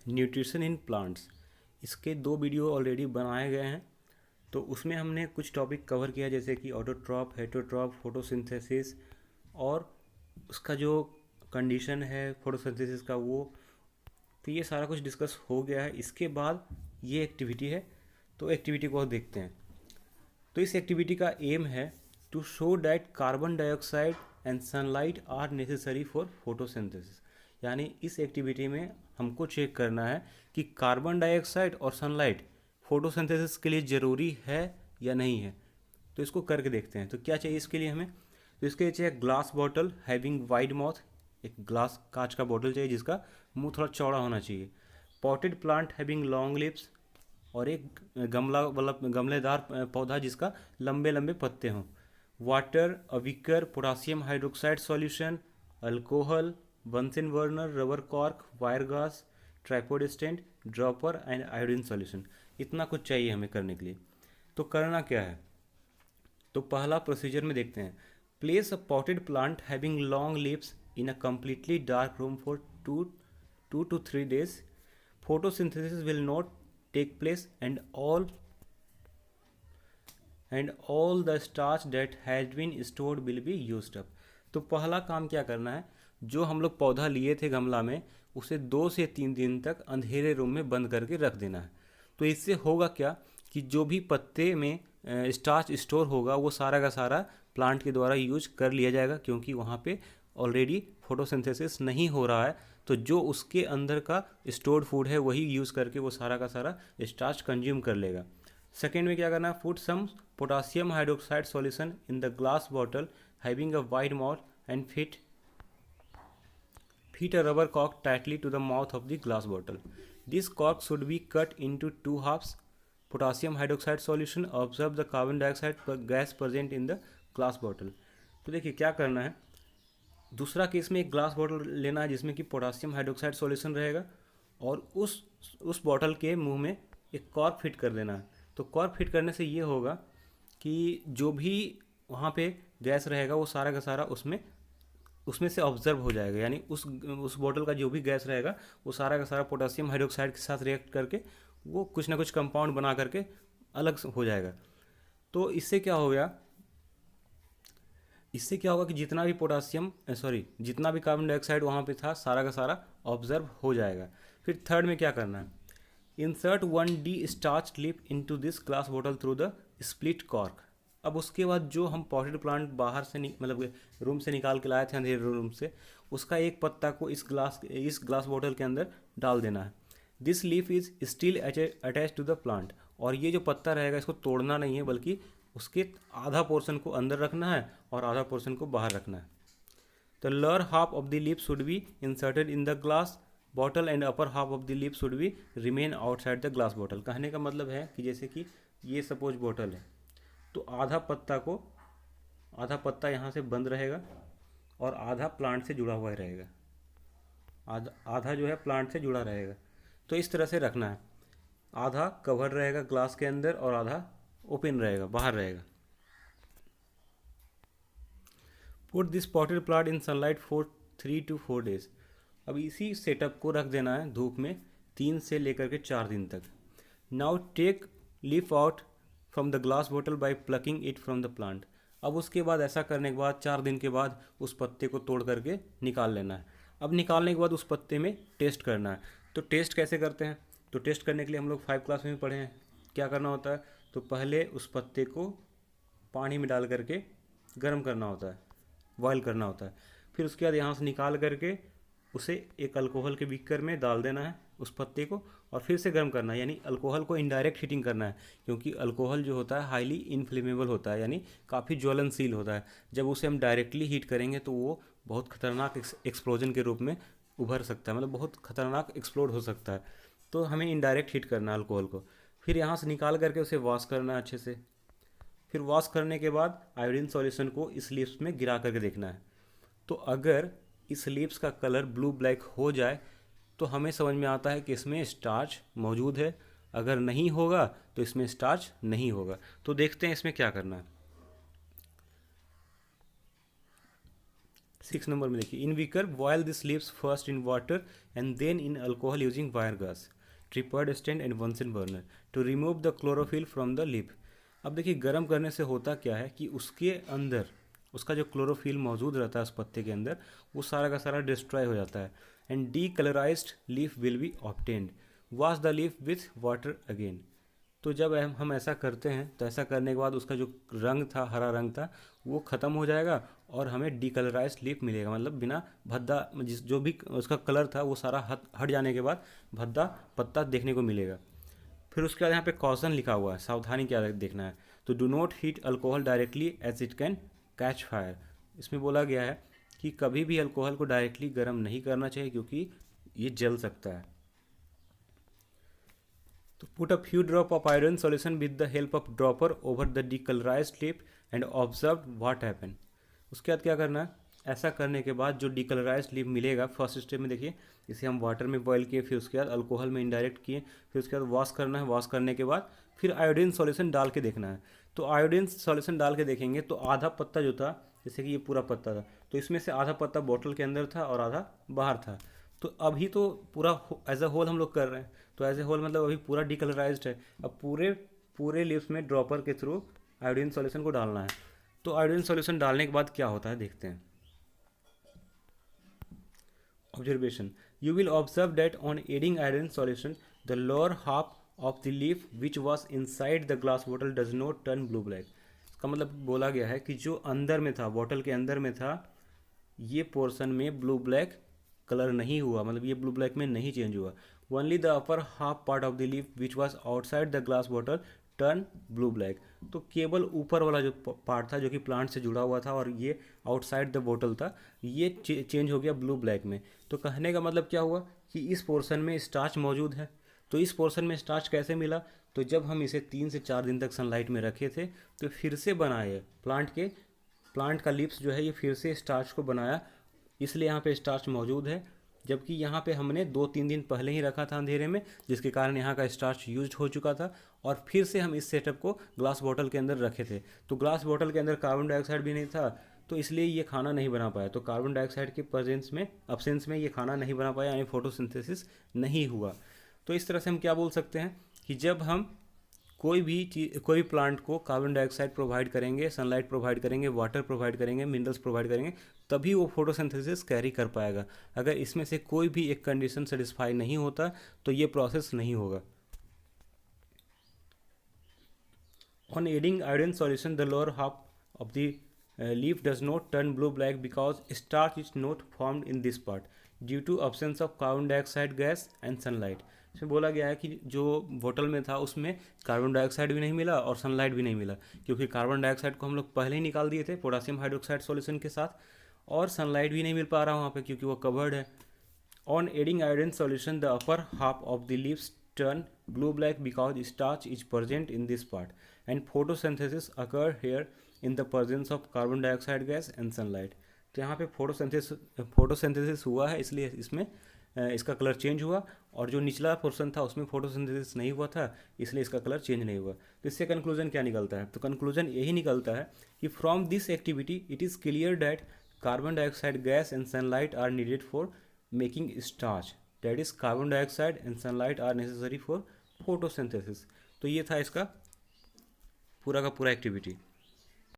Nutrition in plants, इसके 2 video already बनाए गए हैं। तो उसमें हमने कुछ टॉपिक कवर किया जैसे कि ऑटोट्रॉफ, हेटरोट्रॉफ, फोटोसिंथेसिस और उसका जो कंडीशन है फोटोसिंथेसिस का वो। तो ये सारा कुछ डिस्कस हो गया है। इसके बाद ये एक्टिविटी है, तो एक्टिविटी को देखते हैं। तो इस एक्टिविटी का एम है to show that carbon dioxide and sunlight are necessary for photosynthesis. यानी इस एक्टिविटी में हमको चेक करना है कि कार्बन डाइऑक्साइड और सनलाइट फोटोसिंथेसिस के लिए ज़रूरी है या नहीं है। तो इसको करके देखते हैं। तो क्या चाहिए इसके लिए हमें? तो इसके लिए चाहिए glass bottle having wide mouth, एक ग्लास कांच का बॉटल चाहिए जिसका मुंह थोड़ा चौड़ा होना चाहिए। Potted plant having long lips, और एक गमला मतलब गमलेदार पौधा जिसका लंबे लंबे पत्ते हों। वाटर, अविकर, potassium hydroxide solution, alcohol, Bunsen burner, rubber cork, wire gauze, tripod stand, dropper and iodine solution. इतना कुछ चाहिए हमें करने के लिए। तो करना क्या है? तो पहला प्रोसीजर में देखते हैं। Place a potted plant having long leaves in a completely dark room for 2 to 3 days. Photosynthesis will not take place and all the starch that has been stored will be used up. तो पहला काम क्या करना है, जो हम लोग पौधा लिए थे गमला में उसे 2 से 3 दिन तक अंधेरे रूम में बंद करके रख देना है। तो इससे होगा क्या कि जो भी पत्ते में स्टार्च स्टोर होगा वो सारा का सारा प्लांट के द्वारा यूज कर लिया जाएगा, क्योंकि वहाँ पे ऑलरेडी फोटोसिंथेसिस नहीं हो रहा है। तो जो उसके अंदर का स्टोर्ड फूड है वही यूज़ करके वो सारा का सारा स्टार्च कंज्यूम कर लेगा। सेकेंड में क्या करना है, put some potassium hydroxide solution in the glass bottle having a wide mouth and fit a rubber cork tightly to the mouth of the glass bottle. This cork should be cut into 2 halves. Potassium hydroxide solution absorb the carbon dioxide gas present in the glass bottle. तो देखिए क्या करना है, दूसरा case में एक glass bottle लेना है जिसमें कि पोटासियम हाइड्रोक्साइड सॉल्यूशन रहेगा, और उस बॉटल के मुंह में एक कॉर्क फिट कर देना है। तो कॉर्क फिट करने से ये होगा कि जो भी वहाँ पे गैस रहेगा वो सारा का सारा उसमें से ऑब्जर्व हो जाएगा। यानी उस बॉटल का जो भी गैस रहेगा वो सारा का सारा पोटासियम हाइड्रोक्साइड के साथ रिएक्ट करके वो कुछ ना कुछ कंपाउंड बना करके अलग हो जाएगा। तो इससे क्या हो गया, इससे क्या होगा कि जितना भी कार्बन डाइऑक्साइड वहाँ पे था सारा का सारा ऑब्जर्व हो जाएगा। फिर थर्ड में क्या करना है, insert 1D starch lip into this glass bottle through the split cork. अब उसके बाद जो हम पॉटेड प्लांट बाहर से मतलब रूम से निकाल के लाए थे अंधेरे रूम से, उसका एक पत्ता को इस ग्लास बॉटल के अंदर डाल देना है। This leaf is still attach to the plant, और ये जो पत्ता रहेगा इसको तोड़ना नहीं है, बल्कि उसके आधा पोर्शन को अंदर रखना है और आधा पोर्शन को बाहर रखना है। The lower half of the leaf should be inserted in the glass bottle and upper half of the leaf should be remain outside the glass bottle. कहने का मतलब है कि जैसे कि ये सपोज बॉटल है, तो आधा पत्ता यहाँ से बंद रहेगा और आधा प्लांट से जुड़ा हुआ रहेगा, आधा जो है प्लांट से जुड़ा रहेगा। तो इस तरह से रखना है, आधा कवर रहेगा ग्लास के अंदर और आधा ओपन रहेगा, बाहर रहेगा। Put this potted plant in sunlight for 3 to 4 days। अब इसी सेटअप को रख देना है धूप में 3 से लेकर के 4 दिन तक। Now take leaf out from the glass bottle by plucking it from the plant. अब उसके बाद ऐसा करने के बाद 4 दिन के बाद उस पत्ते को तोड़ करके निकाल लेना है। अब निकालने के बाद उस पत्ते में टेस्ट करना है। तो टेस्ट कैसे करते हैं, तो टेस्ट करने के लिए हम लोग 5 क्लास में भी पढ़े हैं। क्या करना होता है, तो पहले उस पत्ते को पानी में डाल करके गर्म करना होता है, बॉयल करना होता है। फिर उसके बाद यहाँ से निकाल करके उसे एक अल्कोहल के बीकर में डाल देना है उस पत्ते को, और फिर से गर्म करना है। यानी अल्कोहल को इनडायरेक्ट हीटिंग करना है, क्योंकि अल्कोहल जो होता है हाईली इनफ्लेमेबल होता है, यानी काफ़ी ज्वलनशील होता है। जब उसे हम डायरेक्टली हीट करेंगे तो वो बहुत खतरनाक एक्सप्लोजन के रूप में उभर सकता है, मतलब बहुत खतरनाक एक्सप्लोड हो सकता है। तो हमें इनडायरेक्ट हीट करना है अल्कोहल को। फिर यहाँ से निकाल करके उसे वॉश करना है अच्छे से। फिर वॉश करने के बाद आयोडीन सॉल्यूशन को इस लीव्स में गिरा करके देखना है। तो अगर इस लीव्स का कलर ब्लू ब्लैक हो जाए तो हमें समझ में आता है कि इसमें स्टार्च मौजूद है, अगर नहीं होगा तो इसमें स्टार्च नहीं होगा। तो देखते हैं इसमें क्या करना है। 6 नंबर में देखिए, in beaker boil this leaves first in water and then in alcohol using wire gauze, tripod stand and Bunsen burner to remove the chlorophyll from the leaf. अब देखिए गर्म करने से होता क्या है कि उसके अंदर उसका जो क्लोरोफिल मौजूद रहता है उस पत्ते के अंदर, वो सारा का सारा डिस्ट्रॉय हो जाता है। And decolourised leaf will be obtained, wash the leaf with water again. तो जब हम ऐसा करते हैं तो ऐसा करने के बाद उसका जो रंग था, हरा रंग था, वो ख़त्म हो जाएगा और हमें डीकलराइज्ड लीफ मिलेगा, मतलब बिना भद्दा, जिस जो भी उसका कलर था वो सारा हट जाने के बाद भद्दा पत्ता देखने को मिलेगा। फिर उसके बाद यहाँ पे कॉशन लिखा हुआ है, सावधानी क्या देखना है। तो do not heat alcohol directly as it can catch fire. इसमें बोला गया है कि कभी भी अल्कोहल को डायरेक्टली गर्म नहीं करना चाहिए क्योंकि ये जल सकता है। तो put a few drop of iron solution with the help of dropper over the decolourised leaf and observe what happen. उसके बाद क्या करना है, ऐसा करने के बाद जो डीकलराइज्ड लीफ मिलेगा, फर्स्ट स्टेप में देखिए इसे हम वाटर में बॉयल किए, फिर उसके बाद अल्कोहल में इनडायरेक्ट किए, फिर उसके बाद वॉश करना है, वॉश करने के बाद फिर आयोडीन सॉल्यूशन डाल के देखना है। तो आयोडीन सॉल्यूशन डाल के देखेंगे तो आधा पत्ता जो था, जैसे कि ये पूरा पत्ता था, तो इसमें से आधा पत्ता बोतल के अंदर था और आधा बाहर था। तो अभी तो पूरा एज अ होल हम लोग कर रहे हैं, तो एज ए होल मतलब अभी पूरा डीकलराइज्ड है। अब पूरे पूरे लीव्स में ड्रॉपर के थ्रू आयोडीन सॉल्यूशन को डालना है। तो आयोडीन सॉल्यूशन डालने के बाद क्या होता है देखते हैं। Observation, you will observe that on adding iodine solution the lower half of the leaf which was inside the glass bottle does not turn blue black. इसका मतलब बोला गया है कि जो अंदर में था, बॉटल के अंदर में था, ये पोर्शन में ब्लू ब्लैक कलर नहीं हुआ, मतलब ये ब्लू ब्लैक में नहीं चेंज हुआ। Only the upper half part of the leaf which was outside the glass bottle turn blue black. तो केवल ऊपर वाला जो पार्ट था जो कि प्लांट से जुड़ा हुआ था और ये आउटसाइड द बॉटल था, ये चेंज हो गया ब्लू ब्लैक में। तो कहने का मतलब क्या हुआ कि इस पोर्शन में स्टार्च मौजूद है। तो इस पोर्शन में स्टार्च कैसे मिला, तो जब हम इसे 3 से 4 दिन तक सनलाइट में रखे थे तो फिर से बनाए प्लांट का लिप्स जो है ये फिर से स्टार्च को बनाया, इसलिए यहाँ पे स्टार्च मौजूद है। जबकि यहाँ पे हमने 2-3 दिन पहले ही रखा था अंधेरे में, जिसके कारण यहाँ का स्टार्च यूज हो चुका था और फिर से हम इस सेटअप को ग्लास बॉटल के अंदर रखे थे। तो ग्लास बॉटल के अंदर कार्बन डाइऑक्साइड भी नहीं था, तो इसलिए ये खाना नहीं बना पाया। तो कार्बन डाइऑक्साइड के प्रेजेंस में, अब्सेंस में ये खाना नहीं बना पाया, यानी फोटोसिंथेसिस नहीं हुआ। तो इस तरह से हम क्या बोल सकते हैं कि जब हम कोई भी प्लांट को कार्बन डाइऑक्साइड प्रोवाइड करेंगे, सनलाइट प्रोवाइड करेंगे, वाटर प्रोवाइड करेंगे, मिनरल्स प्रोवाइड करेंगे, तभी वो फोटोसिंथेसिस कैरी कर पाएगा। अगर इसमें से कोई भी एक कंडीशन सेटिस्फाई नहीं होता तो ये प्रोसेस नहीं होगा। On adding iodine solution the lower half of the leaf does not turn blue black because starch is not formed in this part due to absence of carbon dioxide gas and sunlight. इसमें बोला गया है कि जो बोतल में था उसमें कार्बन डाइऑक्साइड भी नहीं मिला और सनलाइट भी नहीं मिला, क्योंकि कार्बन डाइऑक्साइड को हम लोग पहले ही निकाल दिए थे पोटेशियम हाइड्रोक्साइड सॉल्यूशन के साथ, और सनलाइट भी नहीं मिल पा रहा वहाँ पे क्योंकि वो कवर्ड है। On adding iodine solution the upper half of the leaves turn blue black because starch is present in this part and photosynthesis occur here in the presence of carbon dioxide gas and sunlight. तो यहाँ पे photosynthesis हुआ है, इसलिए इसमें इसका colour change हुआ, और जो निचला पोर्शन था उसमें फोटोसिंथेसिस नहीं हुआ था, इसलिए इसका कलर चेंज नहीं हुआ। तो इससे कंक्लूजन क्या निकलता है, तो कंक्लूजन यही निकलता है कि from this activity it is clear that carbon dioxide gas and sunlight are needed for making starch, that is carbon dioxide and sunlight are necessary for photosynthesis. तो ये था इसका पूरा का पूरा एक्टिविटी।